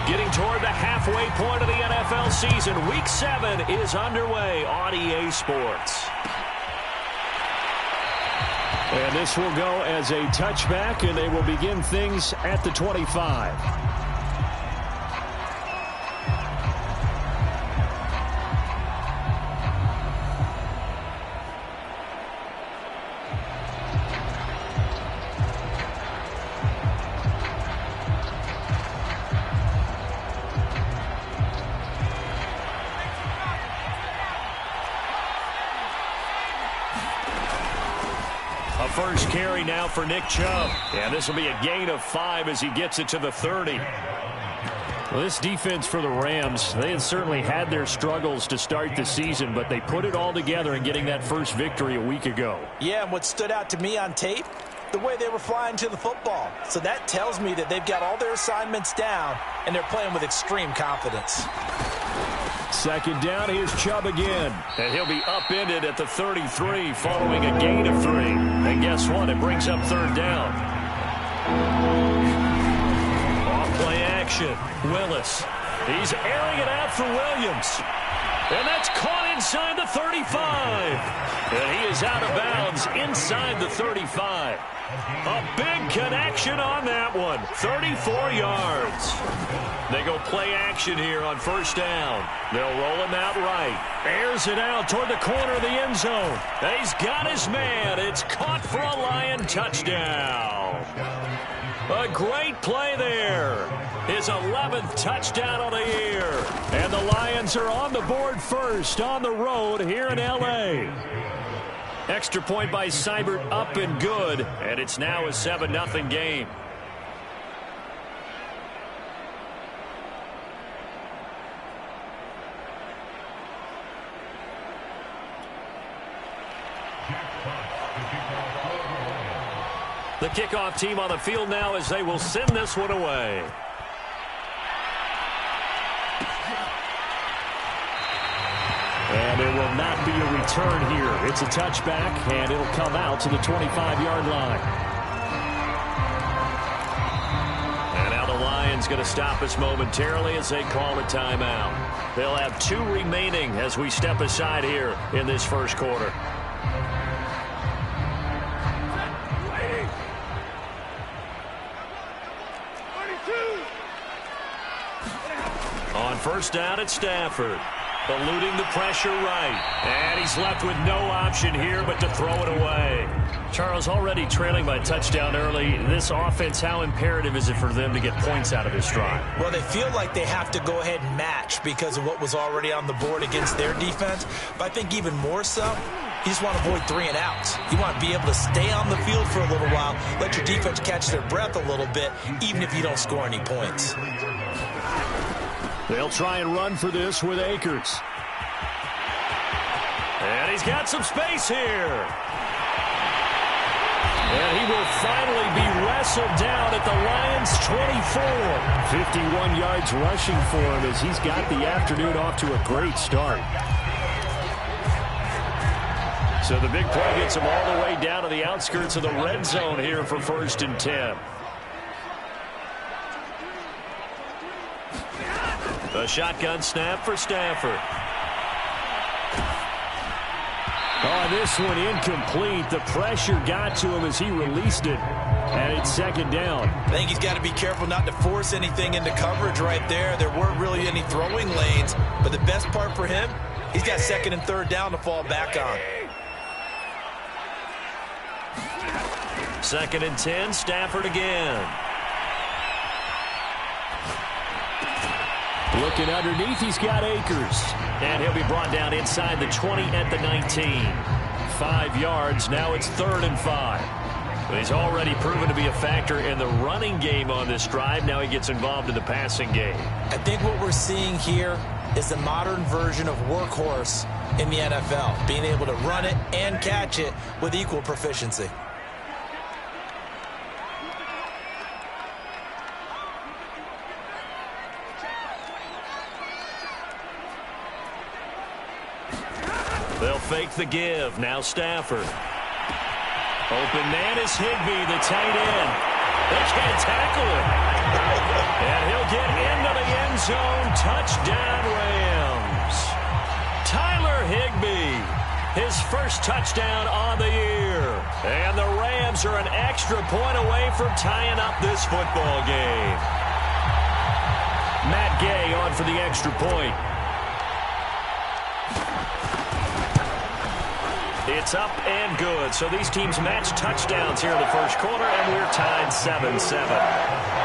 Getting toward the halfway point of the NFL season. Week 7 is underway on EA Sports. And this will go as a touchback, and they will begin things at the 25. First carry now for Nick Chubb. And this will be a gain of 5 as he gets it to the 30. Well, this defense for the Rams, they had certainly had their struggles to start the season, but they put it all together in getting that first victory a week ago. Yeah, and what stood out to me on tape, the way they were flying to the football. So that tells me that they've got all their assignments down, and they're playing with extreme confidence. Second down, here's Chubb again. And he'll be upended at the 33 following a gain of 3. And guess what? It brings up third down. Off play action. Willis. He's airing it out for Williams. And that's caught inside the 35. And he is out of bounds inside the 35. A big connection on that one. 34 yards. They go play action here on first down. They'll roll him out right. Airs it out toward the corner of the end zone. He's got his man. It's caught for a Lion touchdown. A great play there. His 11th touchdown of the year. And the Lions are on the board first on the road here in L.A. Extra point by Seibert up and good. And it's now a 7-0 game. The kickoff team on the field now as they will send this one away. And there will not be a return here. It's a touchback, and it'll come out to the 25-yard line. And now the Lions going to stop us momentarily as they call a timeout. They'll have 2 remaining as we step aside here in this first quarter. On first down, it's Stafford. Eluding the pressure right. And he's left with no option here but to throw it away. Charles, already trailing by touchdown early. This offense, how imperative is it for them to get points out of this drive? Well, they feel like they have to go ahead and match because of what was already on the board against their defense. But I think even more so, you just want to avoid 3 and outs. You want to be able to stay on the field for a little while, let your defense catch their breath a little bit, even if you don't score any points. They'll try and run for this with Akers. And he's got some space here. And he will finally be wrestled down at the Lions' 24. 51 yards rushing for him as he's got the afternoon off to a great start. So the big play gets him all the way down to the outskirts of the red zone here for 1st and 10. A shotgun snap for Stafford. Oh, this one incomplete. The pressure got to him as he released it. And it's 2nd down. I think he's got to be careful not to force anything into coverage right there. There weren't really any throwing lanes. But the best part for him, he's got 2nd and 3rd down to fall back on. 2nd and 10, Stafford again. Looking underneath, he's got Akers. And he'll be brought down inside the 20 at the 19. 5 yards, now it's 3rd and 5. But he's already proven to be a factor in the running game on this drive. Now he gets involved in the passing game. I think what we're seeing here is the modern version of workhorse in the NFL. Being able to run it and catch it with equal proficiency. They'll fake the give. Now Stafford. Open man is Higbee, the tight end. They can't tackle him. And he'll get into the zone. Touchdown, Rams. Tyler Higbee, his first touchdown on the year. And the Rams are an extra point away from tying up this football game. Matt Gay on for the extra point. It's up and good. So these teams match touchdowns here in the first quarter, and we're tied 7-7.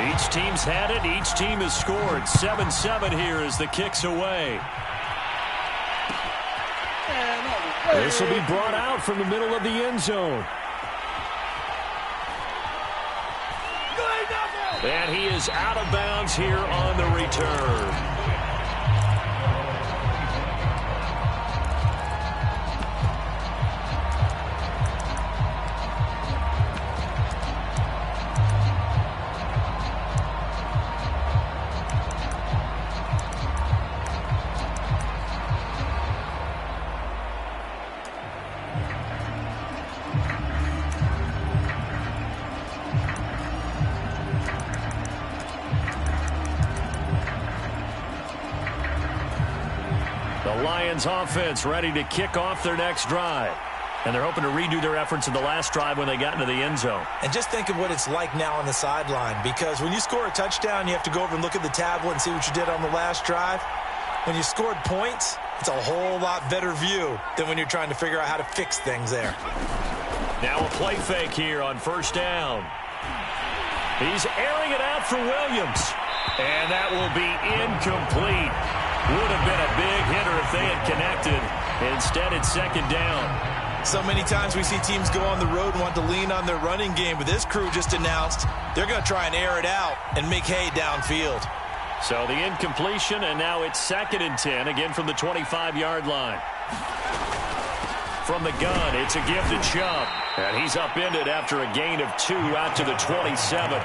Each team's had it. Each team has scored. 7-7 here as the kick's away. This will be brought out from the middle of the end zone. And he is out of bounds here on the return. The Lions offense ready to kick off their next drive. And they're hoping to redo their efforts in the last drive when they got into the end zone. And just think of what it's like now on the sideline, because when you score a touchdown, you have to go over and look at the tablet and see what you did on the last drive. When you scored points, it's a whole lot better view than when you're trying to figure out how to fix things there. Now a play fake here on first down. He's airing it out for Williams. And that will be incomplete. Would have been a big hitter if they had connected. Instead, it's second down. So many times we see teams go on the road and want to lean on their running game, but this crew just announced they're going to try and air it out and make hay downfield. So the incompletion, and now it's 2nd and 10, again from the 25-yard line. From the gun, it's a give to Chubb. And he's upended after a gain of 2 out to the 27.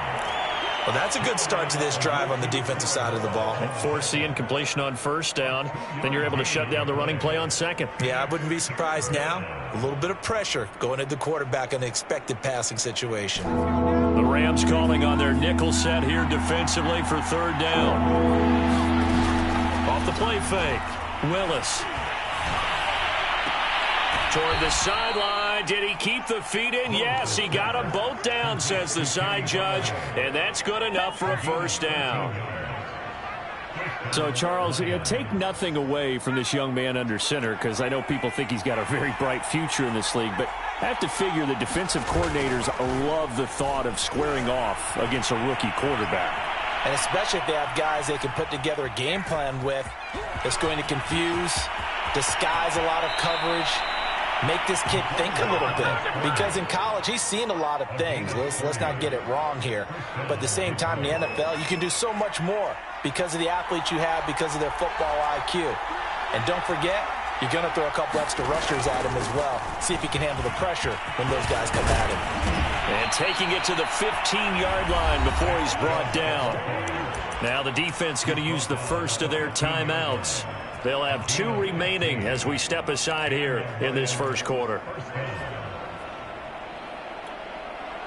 Well, that's a good start to this drive on the defensive side of the ball. And force the incompletion on first down. Then you're able to shut down the running play on second. Yeah, I wouldn't be surprised now. A little bit of pressure going at the quarterback in an expected passing situation. The Rams calling on their nickel set here defensively for third down. Off the play fake. Willis. Toward the sideline. Did he keep the feet in? Yes, he got them both down, says the side judge. And that's good enough for a first down. So, Charles, take nothing away from this young man under center, because I know people think he's got a very bright future in this league, but I have to figure the defensive coordinators love the thought of squaring off against a rookie quarterback. And especially if they have guys they can put together a game plan with that's going to confuse, disguise a lot of coverage, make this kid think a little bit. Because in college, he's seen a lot of things. Let's not get it wrong here. But at the same time, in the NFL, you can do so much more because of the athletes you have, because of their football IQ. And don't forget, you're going to throw a couple extra rushers at him as well. See if he can handle the pressure when those guys come at him. And taking it to the 15-yard line before he's brought down. Now the defense going to use the first of their timeouts. They'll have 2 remaining as we step aside here in this first quarter.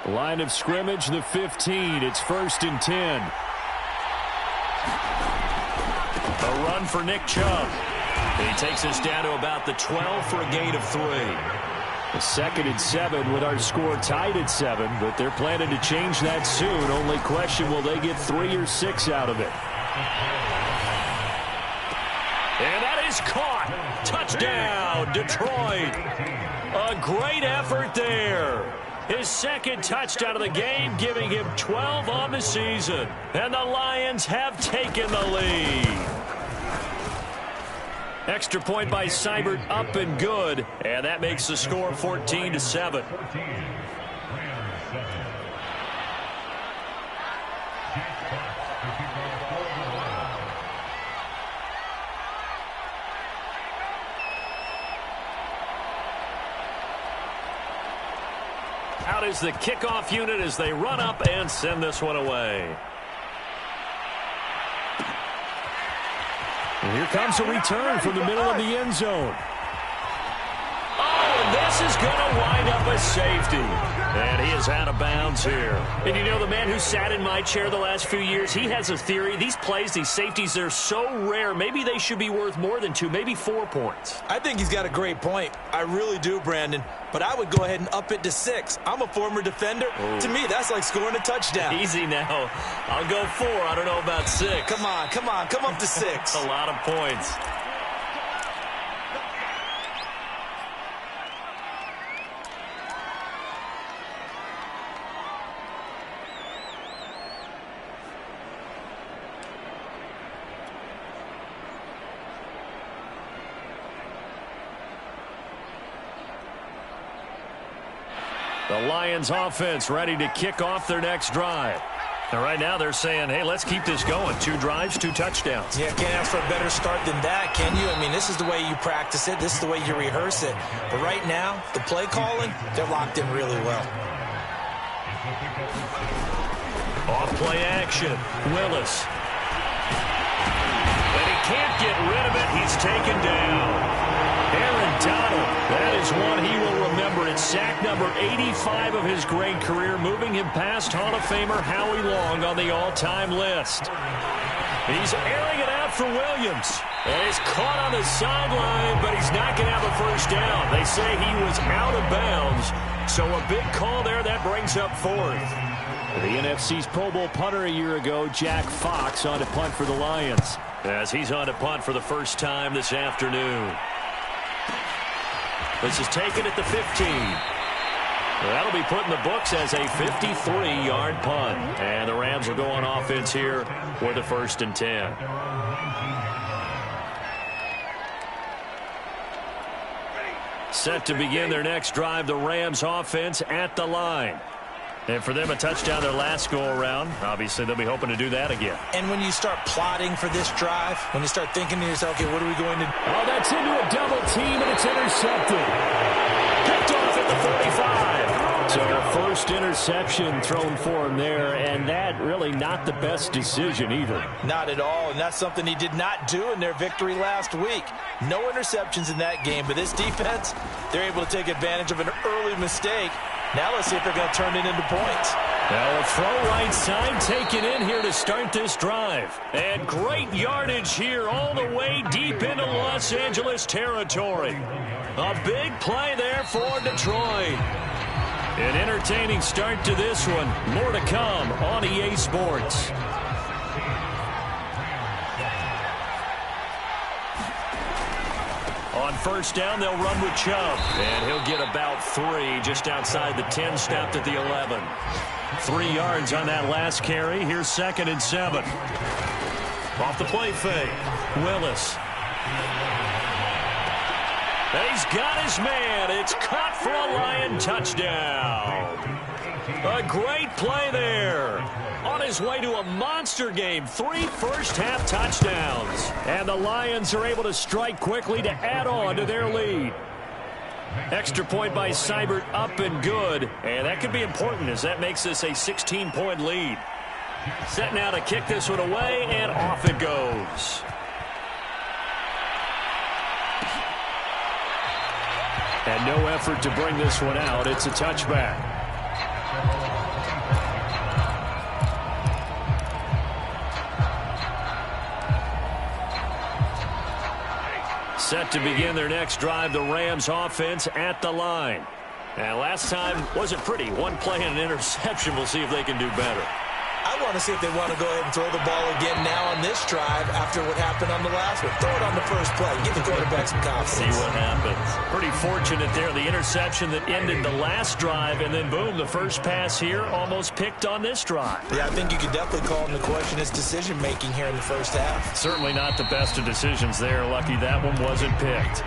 Line of scrimmage, the 15. It's 1st and 10. A run for Nick Chubb. He takes us down to about the 12 for a gain of 3. The 2nd and 7 with our score tied at 7, but they're planning to change that soon. Only question, will they get 3 or 6 out of it? And that is caught. Touchdown, Detroit. A great effort there. His 2nd touchdown of the game, giving him 12 on the season. And the Lions have taken the lead. Extra point by Seibert, up and good. And that makes the score 14-7. Out is the kickoff unit as they run up and send this one away. And here comes a return from the middle of the end zone. Oh, and this is going to wind up a safety. And he is out of bounds here. And you know, the man who sat in my chair the last few years, he has a theory. These plays, these safeties, they're so rare. Maybe they should be worth more than 2, maybe 4 points. I think he's got a great point. I really do, Brandon. But I would go ahead and up it to 6. I'm a former defender. Ooh. To me, that's like scoring a touchdown. Easy now. I'll go 4. I don't know about 6. Come on. Come up to 6. A lot of points. The Lions offense ready to kick off their next drive. And right now they're saying, hey, let's keep this going. 2 drives, 2 touchdowns. Yeah, can't ask for a better start than that, can you? I mean, this is the way you practice it. This is the way you rehearse it. But right now, the play calling, they're locked in really well. Off play action. Willis. And he can't get rid of it. He's taken down. Aaron Donald, that is one he will remember. It's sack number 85 of his great career, moving him past Hall of Famer Howie Long on the all-time list. He's airing it out for Williams. And he's caught on the sideline, but he's not going to have a first down. They say he was out of bounds, so a big call there. That brings up 4th. The NFC's Pro Bowl punter a year ago, Jack Fox, on to punt for the Lions. As he's on to punt for the first time this afternoon. This is taken at the 15. That'll be put in the books as a 53-yard punt. And the Rams will go on offense here for the 1st and 10. Set to begin their next drive, the Rams offense at the line. And for them, a touchdown their last go-around. Obviously, they'll be hoping to do that again. And when you start plotting for this drive, when you start thinking to yourself, okay, what are we going to do? Oh, that's into a double team, and it's intercepted. Picked off at the 45. So the first interception thrown for him there, and that really not the best decision either. Not at all, and that's something he did not do in their victory last week. No interceptions in that game, but this defense, they're able to take advantage of an early mistake. Now let's see if they're going to turn it into points. Now a throw right side taken in here to start this drive. And great yardage here all the way deep into Los Angeles territory. A big play there for Detroit. An entertaining start to this one. More to come on EA Sports. On first down, they'll run with Chubb. And he'll get about 3 just outside the 10, stopped at the 11. 3 yards on that last carry. Here's 2nd and 7. Off the play fake. Willis. And he's got his man. It's caught for a Lion touchdown. A great play there. On his way to a monster game. 3 first-half touchdowns. And the Lions are able to strike quickly to add on to their lead. Extra point by Seibert up and good. And that could be important as that makes this a 16-point lead. Set now to kick this one away, and off it goes. And no effort to bring this one out. It's a touchback. Set to begin their next drive, the Rams offense at the line. And last time wasn't pretty. 1 play and an interception. We'll see if they can do better. I want to see if they want to go ahead and throw the ball again now on this drive after what happened on the last one. Throw it on the first play. Give the quarterback some confidence. See what happens. Pretty fortunate there. The interception that ended the last drive, and then boom, the first pass here almost picked on this drive. Yeah, I think you could definitely call into question his decision-making here in the first half. Certainly not the best of decisions there. Lucky that one wasn't picked.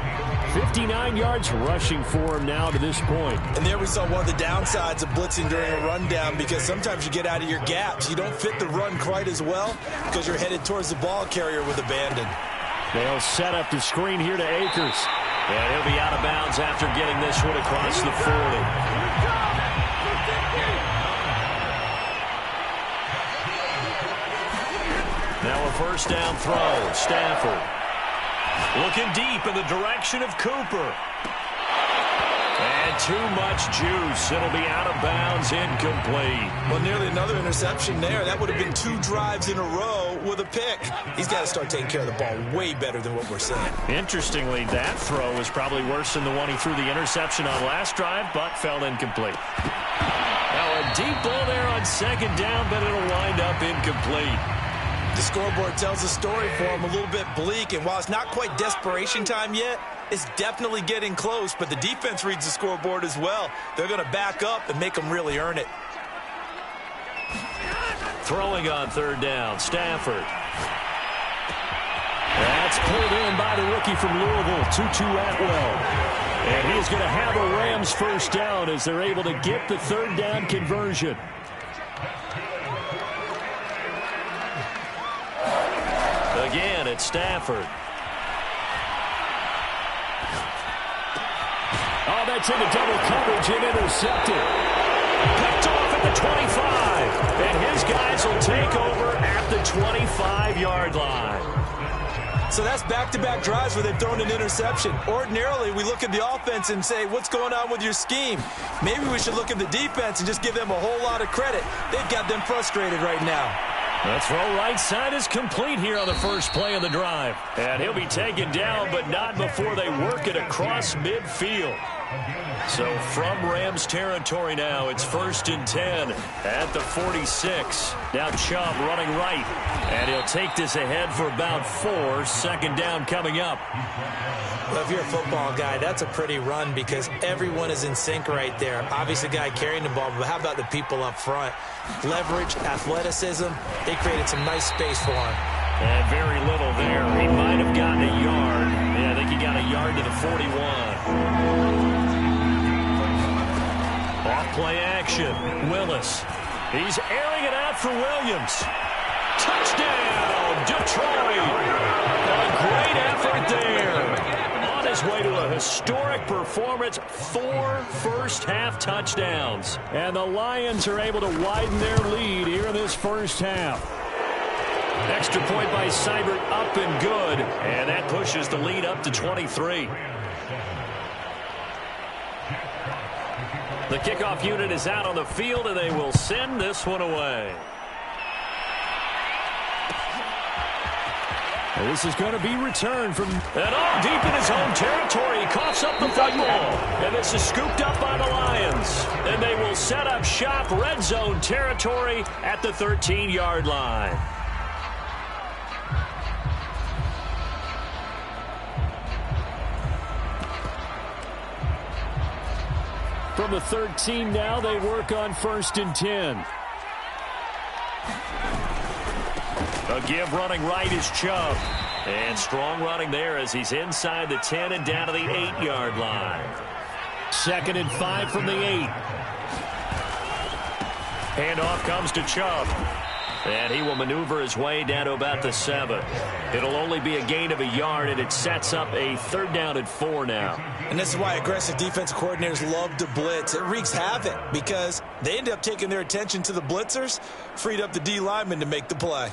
59 yards rushing for him now to this point. And there we saw one of the downsides of blitzing during a rundown, because sometimes you get out of your gaps. You don't fit the run quite as well because you're headed towards the ball carrier with abandon. They'll set up the screen here to Akers. And he'll be out of bounds after getting this one across the 40. first down throw. Stafford looking deep in the direction of Cooper. And too much juice. It'll be out of bounds, incomplete. Well, nearly another interception there. That would have been 2 drives in a row with a pick. He's got to start taking care of the ball way better than what we're seeing. Interestingly, that throw was probably worse than the one he threw the interception on last drive, but fell incomplete. Now a deep ball there on second down, but it'll wind up incomplete. The scoreboard tells the story for him, a little bit bleak, and while it's not quite desperation time yet, it's definitely getting close, but the defense reads the scoreboard as well. They're going to back up and make them really earn it. Throwing on third down, Stafford. That's pulled in by the rookie from Louisville, Tutu Atwell. And he's going to have a Rams first down as they're able to get the third down conversion. Again, it's Stafford. Oh, that's into double coverage and intercepted. Picked off at the 25. And his guys will take over at the 25-yard line. So that's back-to-back drives where they've thrown an interception. Ordinarily, we look at the offense and say, what's going on with your scheme? Maybe we should look at the defense and just give them a whole lot of credit. They've got them frustrated right now. The throw right side is complete here on the first play of the drive. And he'll be taken down, but not before they work it across midfield. So from Rams territory now, it's 1st and 10 at the 46. Now Chubb running right. And he'll take this ahead for about 4. Second down coming up. Well, if you're a football guy, that's a pretty run because everyone is in sync right there. Obviously, the guy carrying the ball, but how about the people up front? Leverage, athleticism, they created some nice space for him. And very little there. He might have gotten a yard. Yeah, I think he got a yard to the 41. Off-play action. Willis. He's airing it out for Williams. Touchdown, Detroit. A great effort there. On his way to a historic performance, 4 first-half touchdowns. And the Lions are able to widen their lead here in this first half. Extra point by Seibert up and good. And that pushes the lead up to 23. The kickoff unit is out on the field, and they will send this one away. And this is going to be returned from... And all deep in his home territory, he coughs up the football. And this is scooped up by the Lions. And they will set up shop, red zone territory at the 13-yard line. From the 13 now, they work on 1st and 10. A give running right is Chubb. And strong running there as he's inside the 10 and down to the 8-yard line. 2nd and 5 from the 8. Handoff comes to Chubb. And he will maneuver his way down to about the 7. It'll only be a gain of a yard, and it sets up a 3rd down and 4 now. And this is why aggressive defensive coordinators love to blitz. It wreaks havoc because they end up taking their attention to the blitzers, freed up the D lineman to make the play.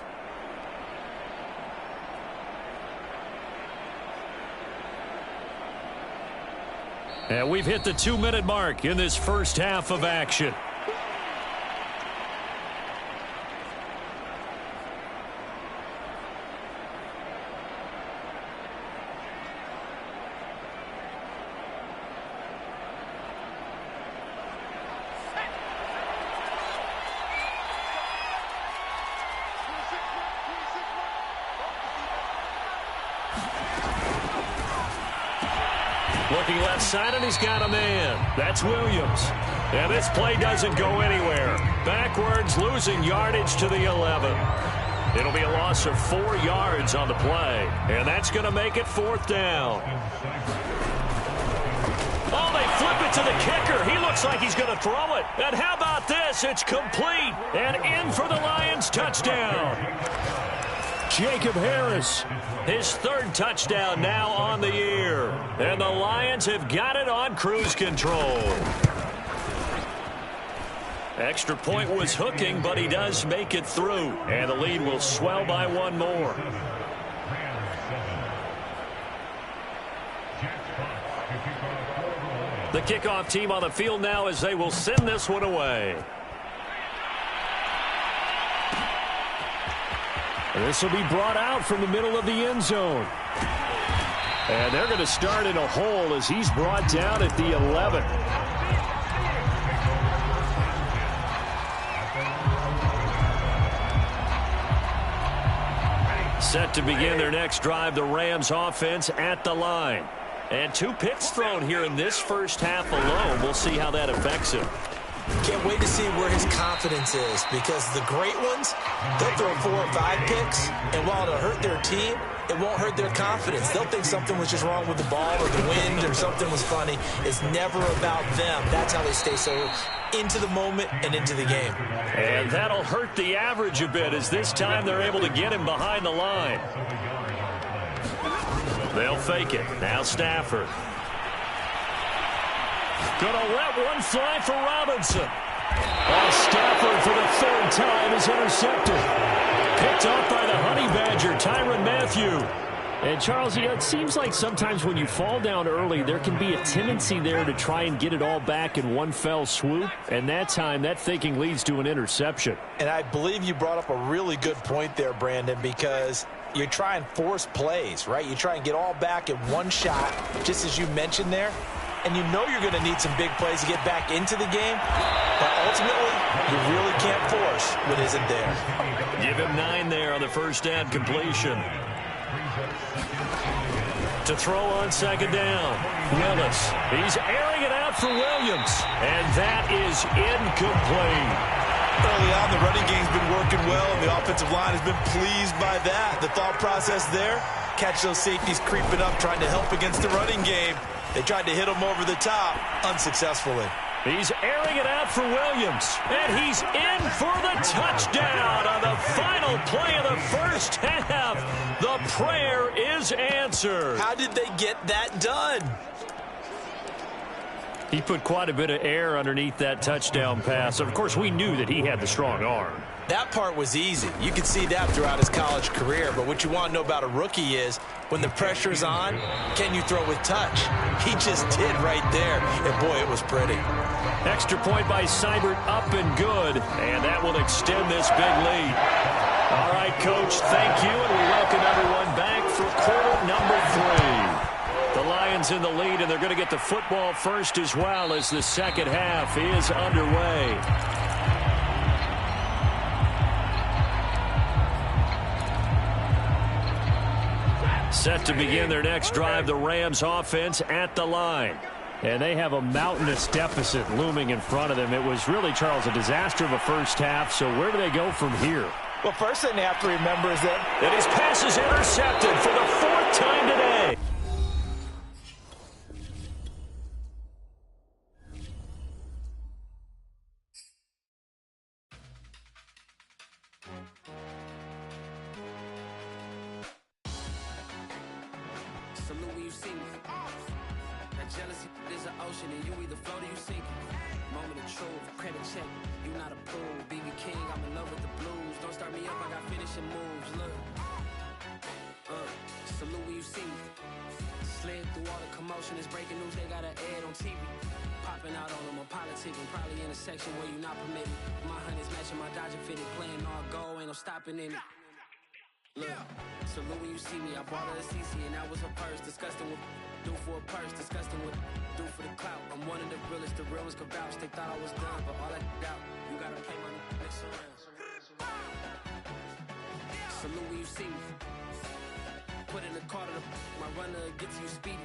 And we've hit the 2-minute mark in this first half of action. Looking left side, and he's got a man. That's Williams. And this play doesn't go anywhere. Backwards, losing yardage to the 11. It'll be a loss of 4 yards on the play. And that's going to make it 4th down. Oh, they flip it to the kicker. He looks like he's going to throw it. And how about this? It's complete. And in for the Lions touchdown. Jacob Harris, his 3rd touchdown now on the year. And the Lions have got it on cruise control. Extra point was hooking, but he does make it through. And the lead will swell by one more. The kickoff team on the field now as they will send this one away. This will be brought out from the middle of the end zone. And they're going to start in a hole as he's brought down at the 11. Set to begin their next drive, the Rams offense at the line. And 2 picks thrown here in this first half alone. We'll see how that affects him. Can't wait to see where his confidence is, because the great ones, they'll throw 4 or 5 picks, and while it'll hurt their team, it won't hurt their confidence. They'll think something was just wrong with the ball or the wind or something was funny. It's never about them. That's how they stay so into the moment and into the game. And that'll hurt the average a bit, as this time they're able to get him behind the line. They'll fake it. Now Stafford. Gonna let one fly for Robinson. Stafford for the 3rd time is intercepted. Picked off by the Honey Badger, Tyrann Mathieu. And Charles, you know, it seems like sometimes when you fall down early, there can be a tendency there to try and get it all back in one fell swoop. And that time, that thinking leads to an interception. And I believe you brought up a really good point there, Brandon, because you try and force plays, right? You try and get all back in one shot, just as you mentioned there. And you know you're going to need some big plays to get back into the game. But ultimately, you really can't force what isn't there. Give him 9 there on the first down completion. To throw on 2nd down, Willis. He's airing it out for Williams. And that is incomplete. Early on, the running game's been working well, and the offensive line has been pleased by that. The thought process there, catch those safeties creeping up, trying to help against the running game. They tried to hit him over the top, unsuccessfully. He's airing it out for Williams, and he's in for the touchdown on the final play of the first half. The prayer is answered. How did they get that done? He put quite a bit of air underneath that touchdown pass. Of course, we knew that he had the strong arm. That part was easy. You could see that throughout his college career. But what you want to know about a rookie is when the pressure's on, can you throw with touch? He just did right there. And, boy, it was pretty. Extra point by Seibert, up and good. And that will extend this big lead. All right, Coach, thank you. And we welcome everyone back for quarter number 3. The Lions in the lead, and they're going to get the football first as well as the second half is underway. Set to begin their next drive, the Rams offense at the line. And they have a mountainous deficit looming in front of them. It was really, Charles, a disaster of a first half. So where do they go from here? Well, first thing they have to remember is that his pass is intercepted for the 4th time today. Jealousy is an ocean, and you either float or you sink. Moment of truth, credit check, you not approved. BB King, I'm in love with the blues. Don't start me up, I got finishing moves. Look, salute when you see me. Slid through all the commotion, it's breaking news, they got an ad on TV. Popping out on them, I'm politicking, probably in a section where you not permitted. My honey's matching my Dodger fitted, playing all go, ain't no stopping in it. Look, salute when you see me. I bought her a CC and that was her purse. Disgusting with do for a purse. Disgusting with do for the clout. I'm one of the realest. The real ones could vouch. They thought I was done, but all I doubt. You gotta play my next around. Salute when you see me. Put in the car to my runner gets you speedy.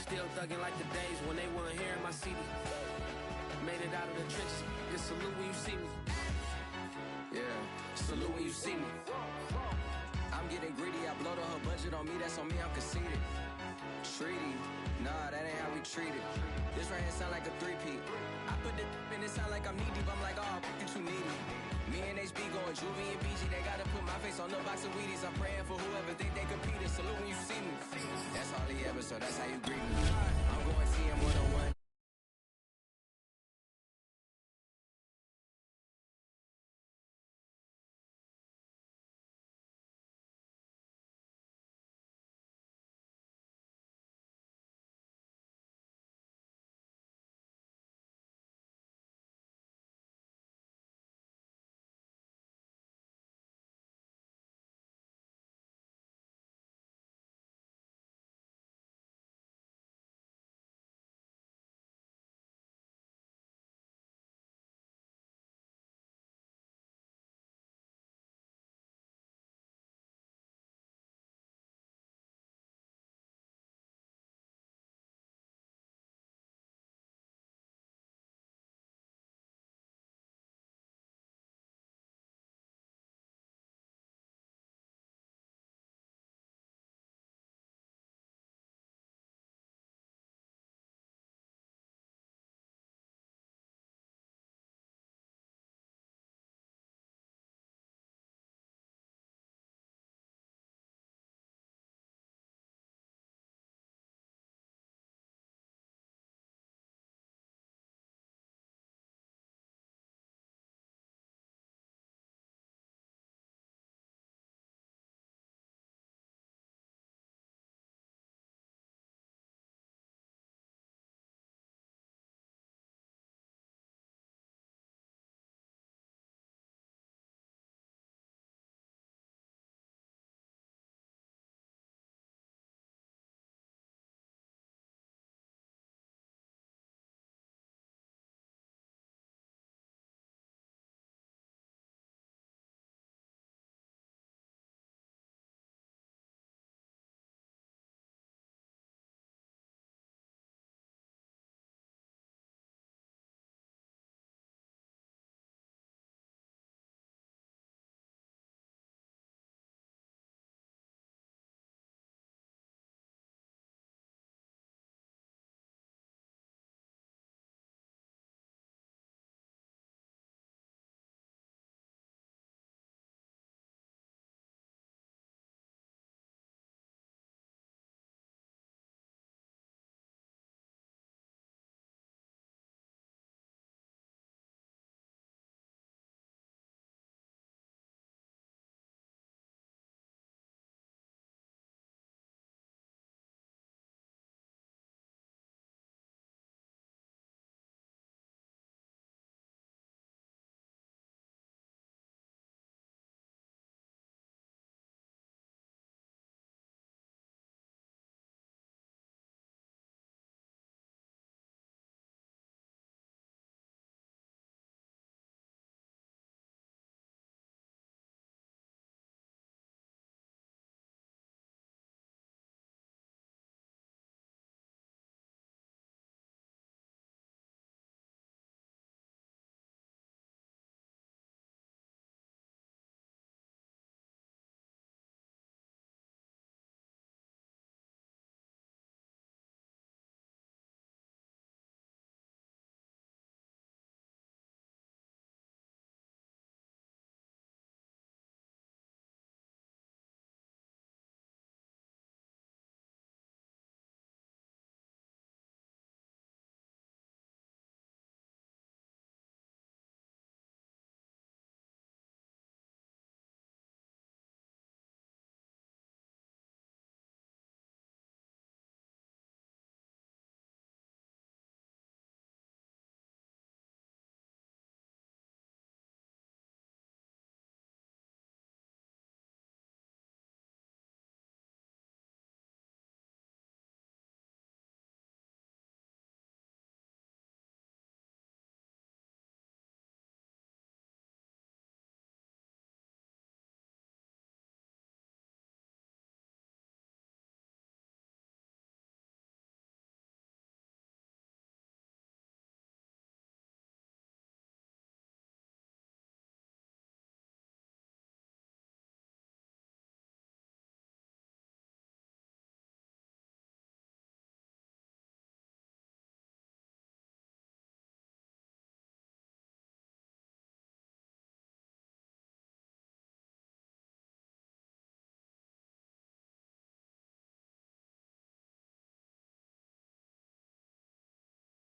Still thugging like the days when they weren't hearing my CD. Made it out of the trenches. Just salute when you see me. Yeah, salute when you see me. I'm getting greedy, I blow the whole budget on me, that's on me, I'm conceited. Treaty, nah, that ain't how we treat it. This right here sound like a 3-peat. I put the in it sound like I'm knee deep, I'm like, oh, you too needy. Me and HB going Juvie and BG, they gotta put my face on the box of Wheaties. I'm praying for whoever think they competed, salute when you see me. That's all he ever, so that's how you greet me. I'm going TM 101,